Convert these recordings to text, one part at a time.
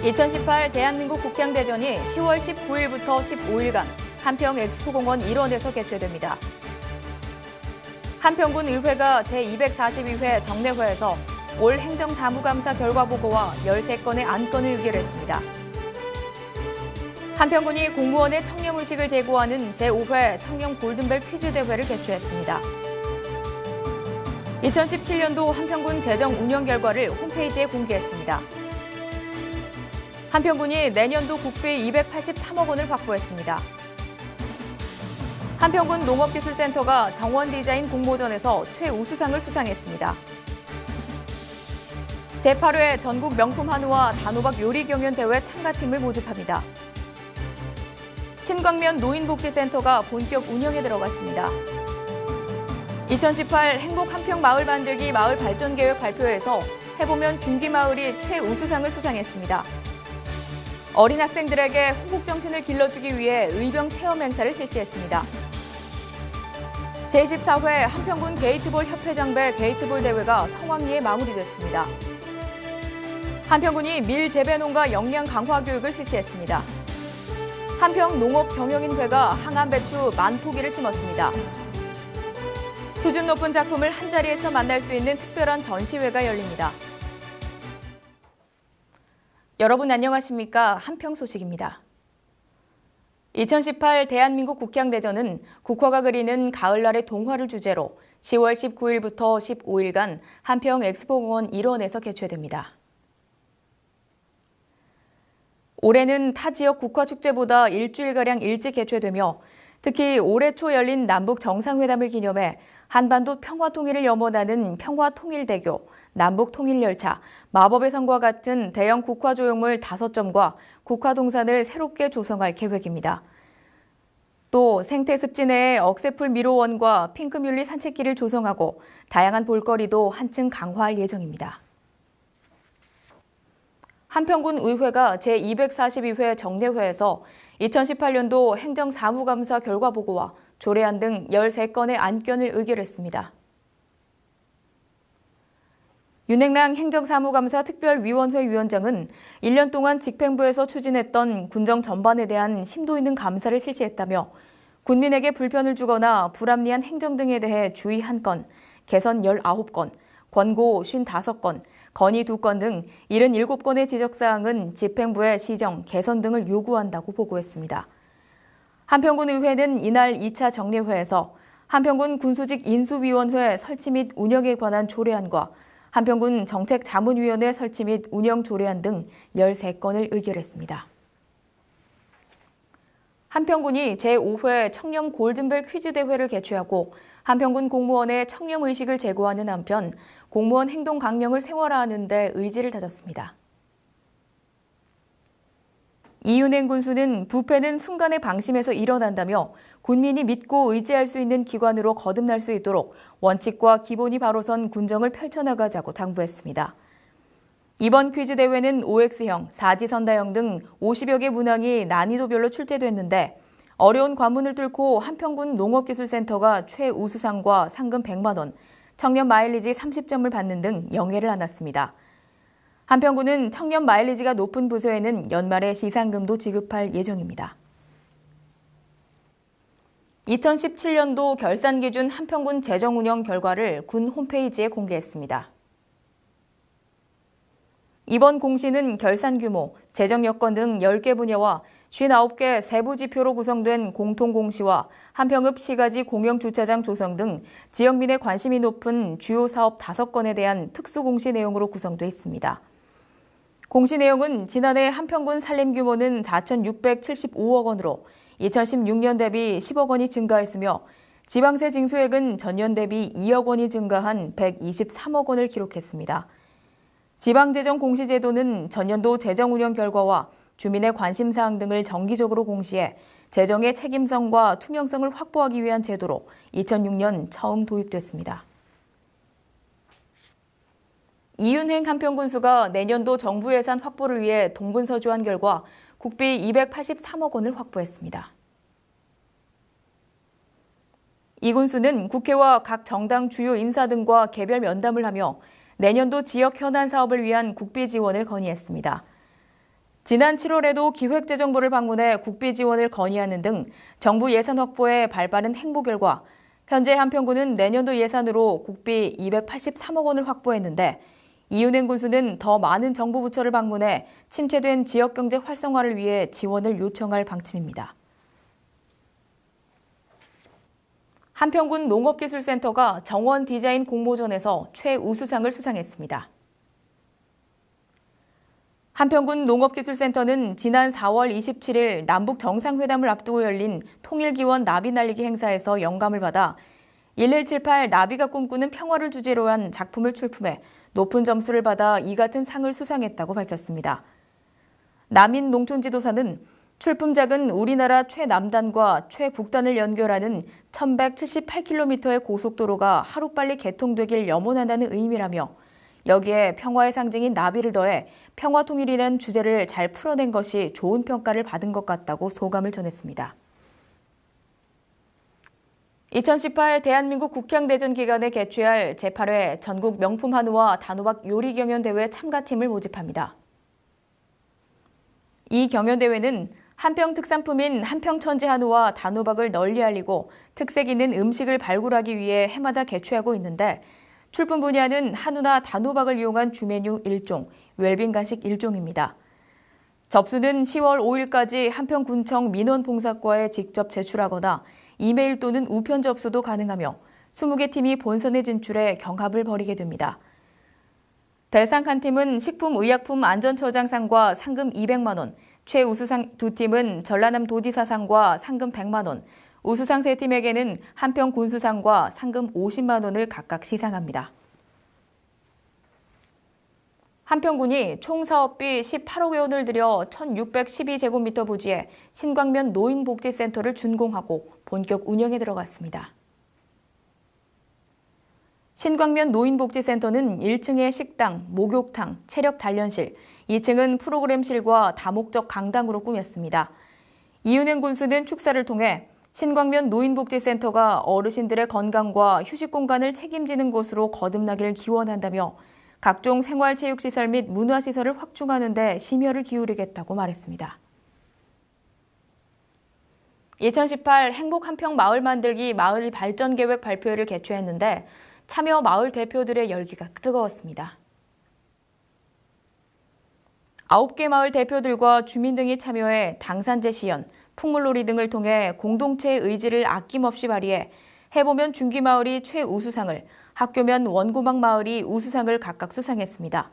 2018 대한민국 국향대전이 10월 19일부터 15일간 한평 엑스포공원 일원에서 개최됩니다. 한평군 의회가 제242회 정례회에서 올 행정사무감사 결과보고와 13건의 안건을 의결했습니다. 한평군이 공무원의 청렴의식을 제고하는 제5회 청렴 골든벨 퀴즈대회를 개최했습니다. 2017년도 한평군 재정 운영 결과를 홈페이지에 공개했습니다. 한평군이 내년도 국비 283억 원을 확보했습니다. 한평군 농업기술센터가 정원디자인 공모전에서 최우수상을 수상했습니다. 제8회 전국 명품 한우와 단호박 요리경연대회 참가팀을 모집합니다. 신광면 노인복지센터가 본격 운영에 들어갔습니다. 2018 행복 한평 마을 만들기 마을 발전 계획 발표에서 해보면 중기마을이 최우수상을 수상했습니다. 어린 학생들에게 호국 정신을 길러주기 위해 의병 체험 행사를 실시했습니다. 제14회 한평군 게이트볼 협회장배 게이트볼 대회가 성황리에 마무리됐습니다. 한평군이 밀 재배농가 역량 강화 교육을 실시했습니다. 한평 농업경영인회가 항암 배추 10,000포기를 심었습니다. 수준 높은 작품을 한자리에서 만날 수 있는 특별한 전시회가 열립니다. 여러분 안녕하십니까? 한평 소식입니다. 2018 대한민국 국향대전은 국화가 그리는 가을날의 동화를 주제로 10월 19일부터 15일간 한평 엑스포공원 일원에서 개최됩니다. 올해는 타 지역 국화축제보다 일주일가량 일찍 개최되며 특히 올해 초 열린 남북 정상회담을 기념해 한반도 평화통일을 염원하는 평화통일대교, 남북통일열차, 마법의 성과 같은 대형 국화조형물 5점과 국화동산을 새롭게 조성할 계획입니다. 또 생태습지 내에 억새풀 미로원과 핑크뮬리 산책길을 조성하고 다양한 볼거리도 한층 강화할 예정입니다. 한평군 의회가 제242회 정례회에서 2018년도 행정사무감사 결과보고와 조례안 등 13건의 안건을 의결했습니다. 윤행랑 행정사무감사 특별위원회 위원장은 1년 동안 집행부에서 추진했던 군정 전반에 대한 심도 있는 감사를 실시했다며 군민에게 불편을 주거나 불합리한 행정 등에 대해 주의 1건, 개선 19건, 권고 55건, 건의 2건 등 77건의 지적사항은 집행부에 시정, 개선 등을 요구한다고 보고했습니다. 한평군 의회는 이날 2차 정례회에서 한평군 군수직 인수위원회 설치 및 운영에 관한 조례안과 한평군 정책자문위원회 설치 및 운영 조례안 등 13건을 의결했습니다. 한평군이 제5회 청렴 골든벨 퀴즈대회를 개최하고 한평군 공무원의 청렴의식을 제고하는 한편 공무원 행동 강령을 생활화하는 데 의지를 다졌습니다. 이윤행 군수는 부패는 순간의 방심에서 일어난다며 군민이 믿고 의지할 수 있는 기관으로 거듭날 수 있도록 원칙과 기본이 바로 선 군정을 펼쳐나가자고 당부했습니다. 이번 퀴즈 대회는 OX형, 사지선다형 등 50여 개 문항이 난이도별로 출제됐는데 어려운 관문을 뚫고 한평군 농업기술센터가 최우수상과 상금 100만 원, 청년 마일리지 30점을 받는 등 영예를 안았습니다. 한평군은 청년 마일리지가 높은 부서에는 연말에 시상금도 지급할 예정입니다. 2017년도 결산 기준 한평군 재정 운영 결과를 군 홈페이지에 공개했습니다. 이번 공시는 결산 규모, 재정 여건 등 10개 분야와 59개 세부 지표로 구성된 공통 공시와 한평읍 시가지 공영주차장 조성 등 지역민의 관심이 높은 주요 사업 5건에 대한 특수 공시 내용으로 구성돼 있습니다. 공시 내용은 지난해 한평군 산림 규모는 4,675억 원으로 2016년 대비 10억 원이 증가했으며 지방세 징수액은 전년 대비 2억 원이 증가한 123억 원을 기록했습니다. 지방재정 공시제도는 전년도 재정 운영 결과와 주민의 관심사항 등을 정기적으로 공시해 재정의 책임성과 투명성을 확보하기 위한 제도로 2006년 처음 도입됐습니다. 이윤행 한평군수가 내년도 정부 예산 확보를 위해 동분서주한 결과 국비 283억 원을 확보했습니다. 이 군수는 국회와 각 정당 주요 인사 등과 개별 면담을 하며 내년도 지역 현안 사업을 위한 국비 지원을 건의했습니다. 지난 7월에도 기획재정부를 방문해 국비 지원을 건의하는 등 정부 예산 확보에 발빠른 행보 결과 현재 한평군은 내년도 예산으로 국비 283억 원을 확보했는데 이은행 군수는 더 많은 정부 부처를 방문해 침체된 지역경제 활성화를 위해 지원을 요청할 방침입니다. 한평군 농업기술센터가 정원 디자인 공모전에서 최우수상을 수상했습니다. 한평군 농업기술센터는 지난 4월 27일 남북 정상회담을 앞두고 열린 통일기원 나비 날리기 행사에서 영감을 받아 1178 나비가 꿈꾸는 평화를 주제로 한 작품을 출품해 높은 점수를 받아 이 같은 상을 수상했다고 밝혔습니다. 남인 농촌지도사는 출품작은 우리나라 최남단과 최북단을 연결하는 1178km의 고속도로가 하루빨리 개통되길 염원한다는 의미라며 여기에 평화의 상징인 나비를 더해 평화통일이라는 주제를 잘 풀어낸 것이 좋은 평가를 받은 것 같다고 소감을 전했습니다. 2018 대한민국 국향대전 기간에 개최할 제8회 전국 명품 한우와 단호박 요리 경연대회 참가팀을 모집합니다. 이 경연대회는 한평 특산품인 한평천지 한우와 단호박을 널리 알리고 특색 있는 음식을 발굴하기 위해 해마다 개최하고 있는데 출품 분야는 한우나 단호박을 이용한 주메뉴 1종, 웰빙 간식 1종입니다. 접수는 10월 5일까지 한평군청 민원봉사과에 직접 제출하거나 이메일 또는 우편 접수도 가능하며 20개 팀이 본선에 진출해 경합을 벌이게 됩니다. 대상 한 팀은 식품의약품안전처장상과 상금 200만 원, 최우수상 두 팀은 전라남 도지사상과 상금 100만 원, 우수상 세 팀에게는 한평 군수상과 상금 50만 원을 각각 시상합니다. 한평군이 총 사업비 18억 원을 들여 1612제곱미터 부지에 신광면 노인복지센터를 준공하고 본격 운영에 들어갔습니다. 신광면 노인복지센터는 1층에 식당, 목욕탕, 체력 단련실, 2층은 프로그램실과 다목적 강당으로 꾸몄습니다. 이은행 군수는 축사를 통해 신광면 노인복지센터가 어르신들의 건강과 휴식 공간을 책임지는 곳으로 거듭나길 기원한다며 각종 생활체육시설 및 문화시설을 확충하는 데 심혈을 기울이겠다고 말했습니다. 2018 행복 한평 마을 만들기 마을 발전 계획 발표회를 개최했는데 참여 마을 대표들의 열기가 뜨거웠습니다. 9개 마을 대표들과 주민 등이 참여해 당산제 시연, 풍물놀이 등을 통해 공동체의 의지를 아낌없이 발휘해 해보면 중기마을이 최우수상을, 학교면 원고막 마을이 우수상을 각각 수상했습니다.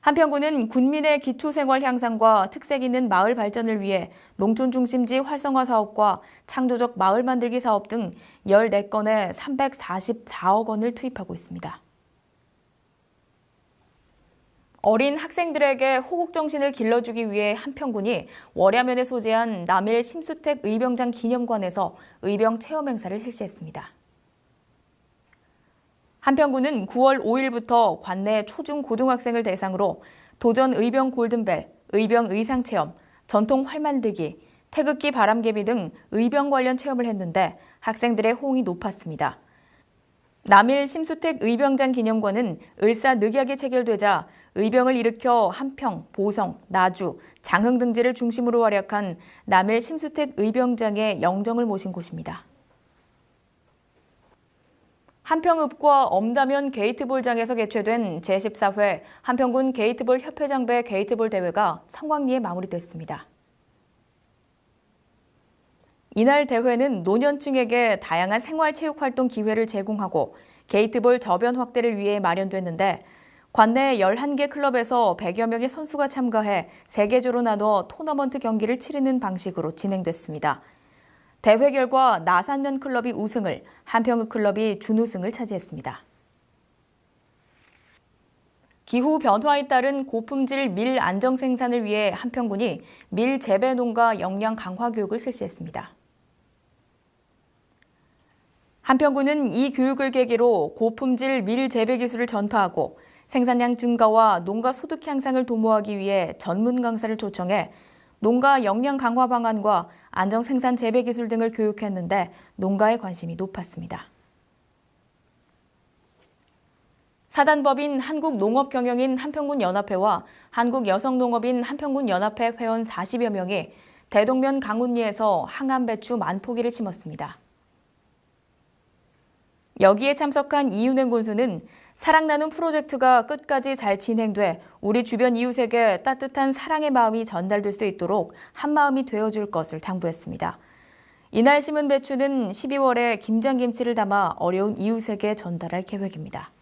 한평군은 군민의 기초생활 향상과 특색 있는 마을 발전을 위해 농촌 중심지 활성화 사업과 창조적 마을 만들기 사업 등 14건에 344억 원을 투입하고 있습니다. 어린 학생들에게 호국정신을 길러주기 위해 한평군이 월야면에 소재한 남일 심수택 의병장 기념관에서 의병 체험 행사를 실시했습니다. 한평군은 9월 5일부터 관내 초중 고등학생을 대상으로 도전 의병 골든벨, 의병 의상체험, 전통 활 만들기, 태극기 바람개비 등 의병 관련 체험을 했는데 학생들의 호응이 높았습니다. 남일 심수택 의병장 기념관은 을사늑약이 체결되자 의병을 일으켜 한평, 보성, 나주, 장흥 등지를 중심으로 활약한 남일 심수택 의병장의 영정을 모신 곳입니다. 한평읍과 엄다면 게이트볼장에서 개최된 제14회 한평군 게이트볼 협회장배 게이트볼 대회가 성황리에 마무리됐습니다. 이날 대회는 노년층에게 다양한 생활체육활동 기회를 제공하고 게이트볼 저변 확대를 위해 마련됐는데 관내 11개 클럽에서 100여 명의 선수가 참가해 3계조로 나눠 토너먼트 경기를 치르는 방식으로 진행됐습니다. 대회 결과 나산면 클럽이 우승을, 한평읍 클럽이 준우승을 차지했습니다. 기후 변화에 따른 고품질 밀 안정 생산을 위해 한평군이 밀 재배 농가 역량 강화 교육을 실시했습니다. 한평군은 이 교육을 계기로 고품질 밀 재배 기술을 전파하고 생산량 증가와 농가 소득 향상을 도모하기 위해 전문 강사를 초청해 농가 역량 강화 방안과 안정 생산 재배 기술 등을 교육했는데 농가의 관심이 높았습니다. 사단법인 한국농업경영인 한평군연합회와 한국여성농업인 한평군연합회 회원 40여 명이 대동면 강운리에서 항암배추 10,000포기를 심었습니다. 여기에 참석한 이윤행 군수는 사랑 나눔 프로젝트가 끝까지 잘 진행돼 우리 주변 이웃에게 따뜻한 사랑의 마음이 전달될 수 있도록 한마음이 되어줄 것을 당부했습니다. 이날 심은 배추는 12월에 김장김치를 담아 어려운 이웃에게 전달할 계획입니다.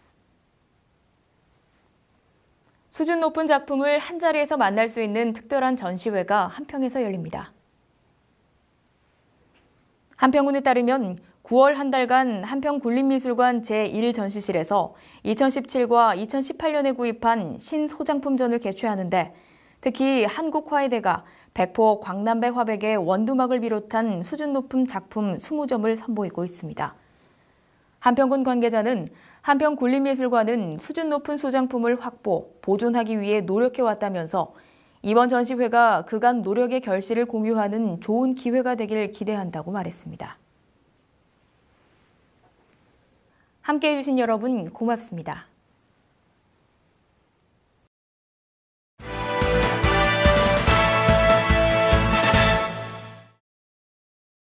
수준 높은 작품을 한자리에서 만날 수 있는 특별한 전시회가 한평에서 열립니다. 한평군에 따르면 9월 한 달간 한평군립미술관 제1전시실에서 2017과 2018년에 구입한 신소장품전을 개최하는데 특히 한국화해대가 백포 광남배 화백의 원두막을 비롯한 수준 높은 작품 20점을 선보이고 있습니다. 한평군 관계자는 한평군립미술관은 수준 높은 소장품을 확보, 보존하기 위해 노력해왔다면서 이번 전시회가 그간 노력의 결실을 공유하는 좋은 기회가 되길 기대한다고 말했습니다. 함께해 주신 여러분 고맙습니다.